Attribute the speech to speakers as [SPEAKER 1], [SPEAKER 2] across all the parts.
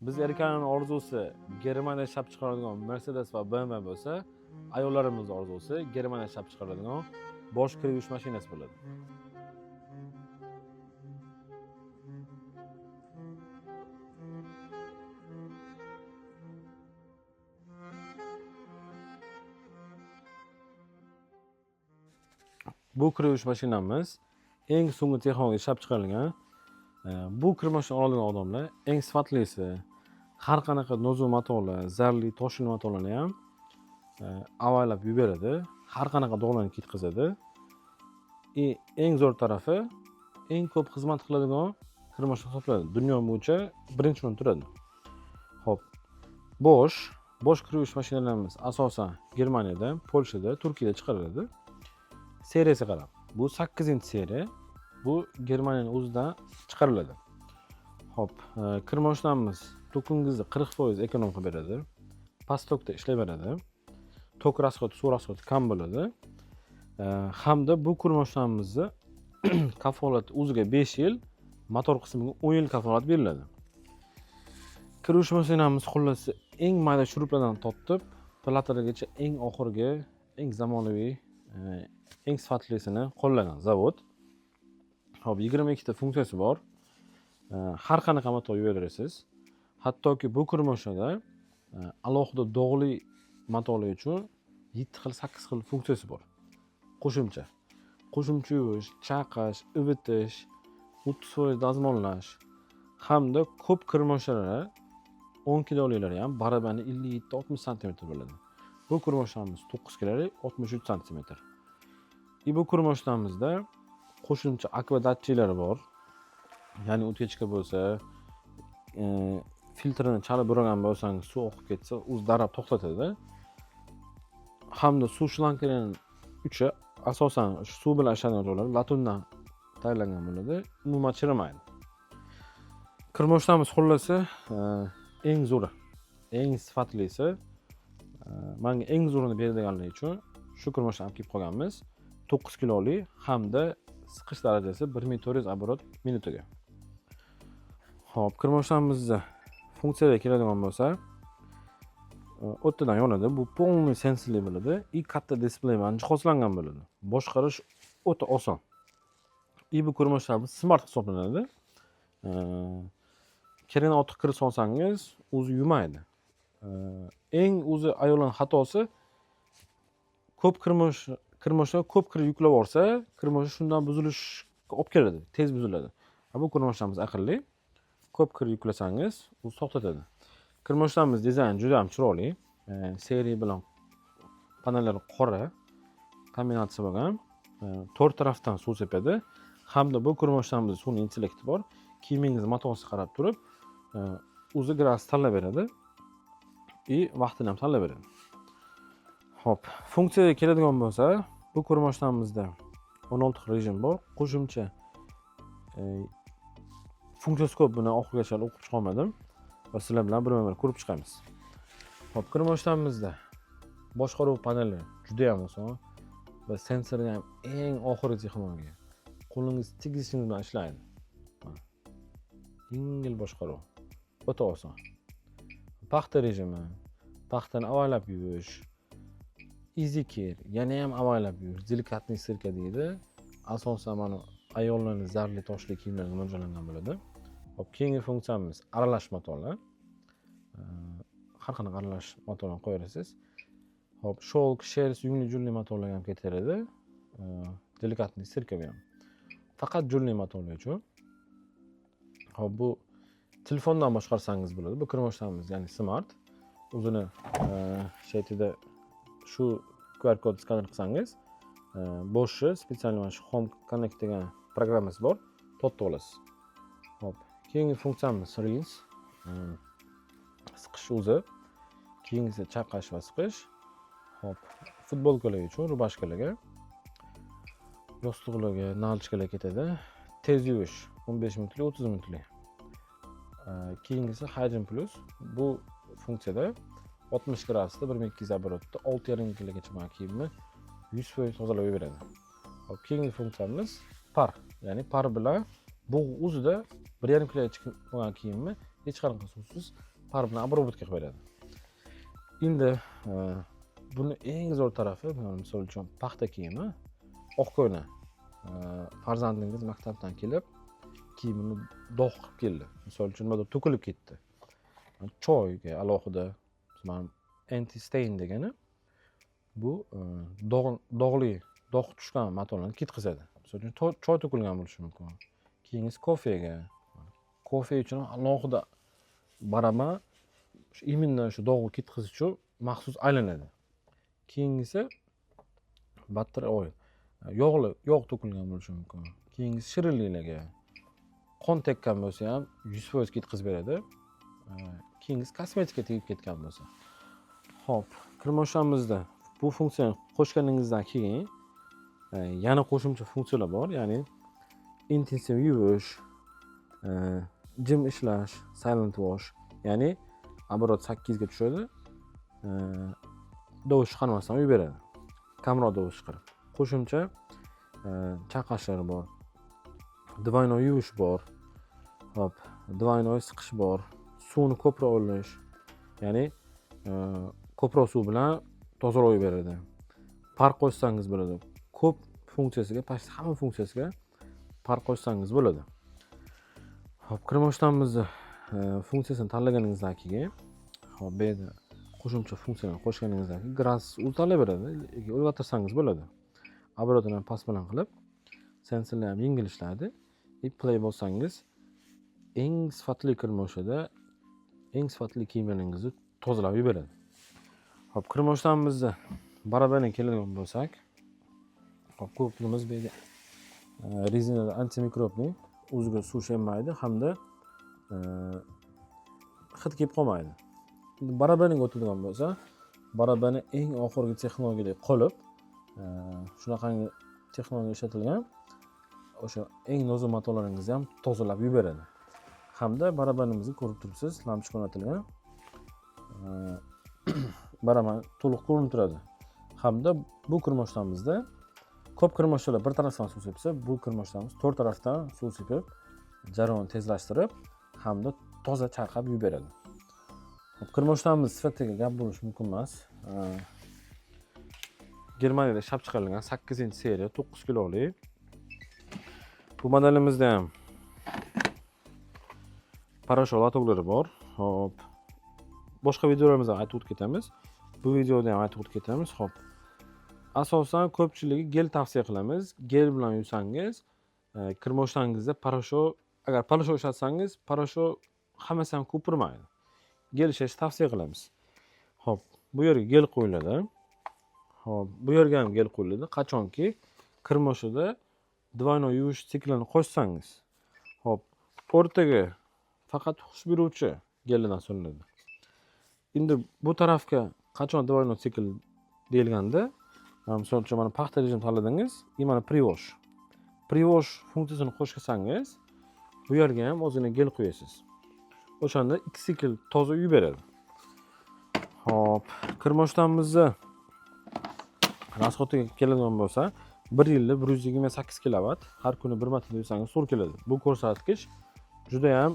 [SPEAKER 1] Biz erkaklarning orzusi Germaniyada ishlab chiqariladigan Mercedes va BMW bo'lsa, ayollarimiz orzusi Germaniyada ishlab chiqariladigan Bosch kir yuvish mashinasi bo'ladi. Bu kir yuvish mashinamiz eng so'nggi texnologiya ishlab chiqarilgan. Bu kir mashinani oladigan odamlar eng sifatlisi, har qanaqa nozik matolar, zarli, toshli matolarni ham avaylab yuboradi, har qanaqa dog'larni ketkazadi. Eng zo'r tarafi eng ko'p xizmat qiladigan kir mashina hisoblanadi. Dunyo bo'yicha birinchi o'rinda turadi. Xo'p, Bosch kir yuvish mashinalarimiz asosan Germaniyada, Polshada, Turkiyada chiqariladi. Seriyasiga qarab, bu 8-seriya. Bu Germaniyaning o'zidan chiqariladi. Xo'p, kir mashinamiz tokingizni 40% ekonom qilib beradi. Past tokda ishlayveradi. Tok rasxodi, suv rasxodi kam bo'ladi. Hamda bu kir mashinamizni kafolati o'ziga 5 yil, motor qismiga 10 yil kafolat beriladi. Kir yuvish mashinamiz xullas eng mayda shuruplardan tortib, platalagacha eng oxirgi, eng zamonaviy, eng sifatlisini qo'llagan zavod. Hop, 22 ta funksiyasi bor. Har qanaqa motor yuborasiz. Hattoki bu kir mashinada alohida dog'li motorlar uchun 7 xil, 8 xil funksiyasi bor. Qo'shimcha yuvish, chaqash, ivitish, 30% dazmollash hamda ko'p kir mashinalari 10 kiloliklari ham barabarni 57-60 sm bo'ladi. Bu kir mashinamiz 9 kilolik 63 sm. Bu kir mashinamizda qo'shimcha akvadatchilari bor. Ya'ni o'tkachka bo'lsa, filtrini chalib buragan bo'lsangiz, suv oqib ketsa, o'zi darrov to'xtatadi. Hamda suv shlankarining uchi asosan suv bilan ishladigan joylar latundan tayyorlangan bo'ladi. Umuman chirimaydi. Kir mashinamiz xullasi eng zo'ri, eng sifatlisi, menga eng zo'rini beradiganligi uchun shu kir mashinani olib kelib qolganmiz. 9 kilolik hamda siqish darajasi 1400 obrot minutiga. Xo'p, kir mashinamizda funksiyaga keladigan bo'lsa, o'tdan yonadi. Bu полный sensorli bo'ladi. Katta displey bilan jihozlangan bo'ladi. Boshqarish o'ta oson. Bu kir mashinamiz smart hisoblanadi. Kerakli ortiq kir solsangiz, o'zi yumaydi. Eng o'zi ayolning xatosi ko'p kir mashina ko'p kir yuklab olsa, kir mashina shundan buzilishga olib keladi, tez buziladi. Bu kir mashinamiz aqlli. Ko'p kir yuklasangiz, u to'xtatadi. Kir mashinamiz dizayni juda ham chiroyli. Seriya bilan panellari qora kombinatsiya bo'lgan. 4 tarafdan suv sepadi. Hamda bu kir mashinamizda sun'iy intellekti bor. Kiyimingizni matosiga qarab turib, o'zi gradus tanlab beradi. Vaqtini ham tanlab beradi. Xo'p, funksiyaga keladigan bo'lsa, bu kir mashinamizda 16 xil rejim bor. Qo'shimcha funksiyasi ko'p, buni oxirigacha o'qib chiqolmadim va sizlar bilan birma-bir ko'rib chiqamiz. Xo'p, kir mashinamizda boshqaruv paneli juda ham oson va sensori ham eng oxirgi texnologiya. Qo'lingiz tegizishingiz bilan ishlaydi. Yengil boshqaruv, o'ta oson. Paxta rejimi, paxtani avaylab yuvish, easy care, yana ham avaylab yuvish, delikatniy sirka deydi. Asosan mana ayollarning zarli toshli kiyimlariga mo'ljallangan bo'ladi. Hop, keyingi funksiyamiz aralash motorlar. Har qanaqa aralash motorlarni qo'yasiz. Hop, sholk, shers, yungli julli motorlar ham ketaveradi. Delikatniy sirka ham. Faqat julli motorlar uchun. Hop, bu telefondan boshqarsangiz bo'ladi. Bu kir mashinamiz, ya'ni smart. O'zini shaytida shu QR kod skaner qilsangiz, Bosch'ni spetsial mana shu Home Connect degan programmasi bor, totib olasiz. Hop, keyingi funksiyamiz rinse. Siqish o'zi. Keyingisi chaqash va siqish. Hop, futbolkalar uchun, rubashkalarga, yostiqlarga, nalchkalarga ketadi. Tez yuvish 15 minutlik, 30 minutlik. Keyingisi Hygiene Plus. Bu funksiyada 60 gradusda 1200 obrotda 6,5 kilogacha mana kiyimni 100% tozalab beradi. Hop, keyingi funksiyamiz par, ya'ni par bilan bug' o'zida 1,5 kilogacha bo'lgan kiyimni hech qanaqa suvsiz par bilan обработка qilib beradi. Endi buni eng zo'r tarafi, misol uchun paxta kiyimi, oq ko'yna. Farzandingiz maktabdan kelib, kiyimini dog' qilib keldi. Misol uchun nimadir to'kilib ketdi. Choyga alohida, mana anti-stain degani bu dog'li, dog' tushgan matolarni ketkazadi. Misol uchun choy to'kilgan bo'lishi mumkin. Keyingiz kofe uchun alohida barama именно shu dog'ni ketkazish uchun maxsus aylanadi. Keyingisi battar yog' to'kilgan bo'lishi mumkin. Keyingisi shirinliklarga qon tekkan bo'lsa ham 100% ketkazib beradi. Keyingisi kosmetika tegib ketgan bo'lsa. Xo'p, kirmoshamizda bu funksiyani qo'shganingizdan keyin yana qo'shimcha funksiyalar bor, ya'ni intensiv yuvish, jim ishlash, silent wash, ya'ni оборот 8 ga tushadi. Dovush chiqarmasdan yuvib beradi. Kamroq dovush chiqarib. Qo'shimcha chaqashlar bor. Двойной yuvish bor. Hop, двойной siqish bor. Suvni ko'proq olish, ya'ni ko'proq suv bilan tozalab yuvib beradi. Par qo'shsangiz bo'ladi. Ko'p funksiyasiga, past hamma funksiyasiga par qo'shsangiz bo'ladi. Hop, kirmoshdanimizni funksiyasini tanlaganingizdan keyin, hop, bu yerda qo'shimcha funksiyani qo'shganingizdan keyin gradus tanlab beradi. O'zgartirsangiz bo'ladi. Оборотini past bilan qilib, sensorlar ham yengil ishlaydi. Play bossangiz, eng sifatli kirmoshida eng sifatli kiyimlaringizni tozalab yuboradi. Hop, kirmoshdanimizni barabarga keladigan bo'lsak, hop, ko'pimiz bu yerda rezinada antimikrobli, o'ziga suv shemmaydi hamda hid kelib qolmaydi. Barabarga o'tadigan bo'lsa, barabarni eng oxirgi texnologiyada qolib, shunaqangi texnologiya ishlatilgan, o'sha eng nozik matolaringizni ham tozalab yuboradi. Hamda barabarimizni ko'rib turibsiz, lampochka o'rnatilgan. Barabar to'liq ko'rinib turadi. Hamda bu kirmoshdamizda ko'p kirmoshdalar bir tarafdan suv sepsa, bu kirmoshdamiz to'rt tarafdan suv sepib, jarayonni tezlashtirib, hamda toza chayqab yuboradi. Kirmoshdamiz sifatiga gap bo'lish mumkin emas. Germaniyada ishlab chiqarilgan 8-seriya 9 kilolik. Bu modelimizda ham parashol latoklari bor. Hop. Boshqa videolarimizda aytib o'tib ketamiz. Bu videoda ham aytib o'tib ketamiz. Hop. Asosan ko'pchiligi gel tavsiya qilamiz. Gel bilan yuvsangiz, kirmoshdangizda parashol, agar parashol ishlatsangiz, parashol hammasi ham ko'pirmaydi. Gel ishlashni tavsiya qilamiz. Hop, bu yerga gel qo'yiladi. Hop, bu yerga ham gel qo'yiladi. Qachonki kirmoshida двойной yuvish siklini qo'shsangiz. Hop, o'rtaga faqat xush beruvchi geldan so'niladi. Endi bu tarafga qachon двойной sikl deyilganda, misol uchun mana paxta rejim tanladingiz, mana pre-wash. Pre-wash funksiyasini qo'shsangiz, bu yerga ham o'zini gel qo'yasiz. O'shanda 2 sikl toza yuvib beradi. Hop, kirmoshdamizni rasxotiga keladigan bo'lsa, 1 yilda 128 kilovat, har kuni 1 marta yuvsangiz to'g'ri keladi. Bu ko'rsatkich juda ham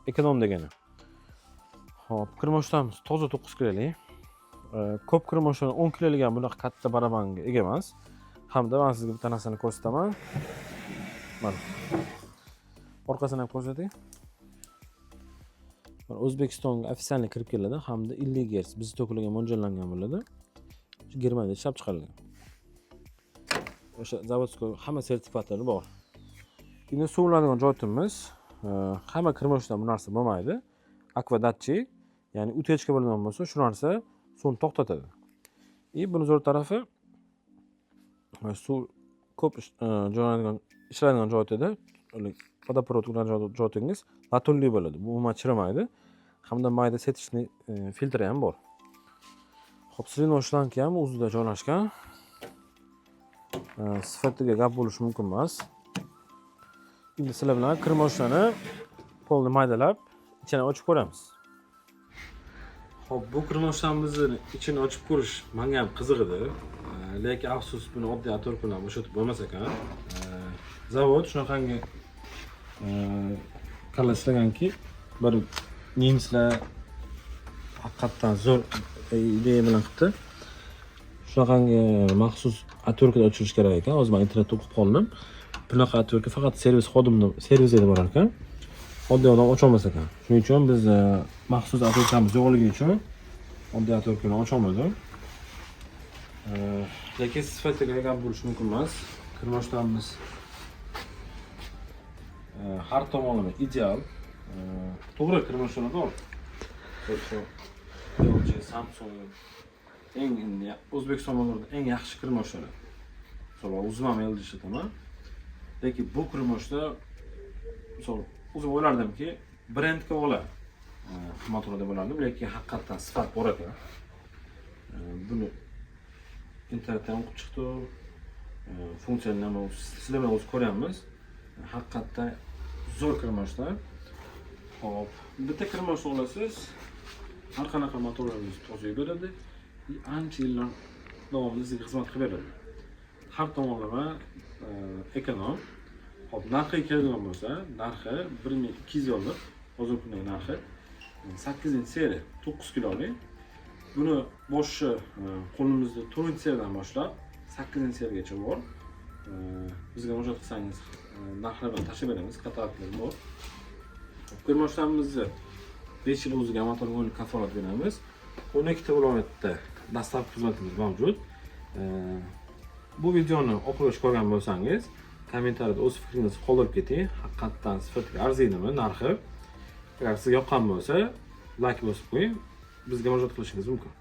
[SPEAKER 1] ekonom degani. Hop, kirmoshdamiz toza 9 kilolik. Ko'p kirmoshlar 10 kilolik ham bunaqa katta barabanga ega emas. Hamda men sizga bitta narsani ko'rsataman. Mana. Orqasini ham ko'rsating. O'zbekistonga ofitsialni kirib keladi hamda 50 Hz biz to'kilgan mo'ljallangan bo'ladi. Germaniyada ishlab chiqarilgan. O'sha zavodskiy hamma sertifikatlari bor. Endi suvlanadigan joyimiz, hamma kirmoshda bu narsa bo'lmaydi. Akvadatchi, ya'ni utechka bo'lgan bo'lsa, shu narsa suvni to'xtatadi. Buni zo'r tarafi suv ko'p ishlaydigan joyda, vodoprovod joyingiz latunli bo'ladi. Bu umuman chirimaydi. Hamda mayda setishni filtri ham bor. Hop, silino shlanka ham o'zida joylashgan. Sifatiga gap bo'lishi mumkin emas. Endi sizlar bilan kirmoshlarni polni maydalab, ichini ochib ko'ramiz. Hop, bu kirmoshlarimizni ichini ochib ko'rish menga ham qiziq edi. Lekin afsus, buni oddiy ator bilan bo'shatib bo'lmas ekan. Zavod shunaqangi qalaslaganki, bir nemislar haqiqatdan zo'r ideya bilan qilibdi. Shunaqangi maxsus atyorkada o'chirish kerak ekan. Hozir men internetda o'qib qoldim. Bunaqa atyorka faqat servisida bo'lar ekan. Oddiy odam ocha olmas ekan. Shuning uchun biz maxsus atyorkamiz yo'qligi uchun oddiy atyorkani ocha olmadim. Lekin sifatiga gap bo'lishi mumkin emas. Kirmoshlarimiz har tomonlama ideal. To'g'ri kirmoshlar bor. LG, Samsung O'zbekiston bozorida eng yaxshi kirmoshlar. Misol o'zim ham LG ishlataman. Lekin bu kirmoshlar misol o'zim o'ylardimki, brendga ola qimmatroq bo'lardi, lekin haqiqatdan sifat bor ekan. Buni internetdan o'qib chiqdim. Funksiyalarini sizlar bilan o'zi ko'ryapmiz. Haqiqatdan zo'r kirmoshlar. Hop, bitta kirmosh olasiz. Har qanaqa motorlaringiz tozaga beradi. Ancha yillar davomida sizga xizmat qilib beradi. Har tomonlama ekonom. Hop, narxiga keladigan bo'lsa, narxi 1200 hozirgi kundagi narxi 8-seriya 9 kilolik. Buni boshi qo'limizda 4-seriyadan boshlab 8-seriyagacha bor. Bizga murojaat qilsangiz narxlar bilan tashlab beramiz, kataloglar bor. Kirmoshlarimizni 5 yil o'ziga motorga kafolat beramiz. 12 ta viloyatda dastlabki xizmatimiz mavjud. Bu videoni oxirigacha ko'rgan bo'lsangiz, kommentariyada o'z fikringizni qoldirib keting. Haqiqatdan sifatiga arziydimi narxi? Agar sizga yoqqan bo'lsa, like bosib qo'ying. Bizga murojaat qilishingiz mumkin.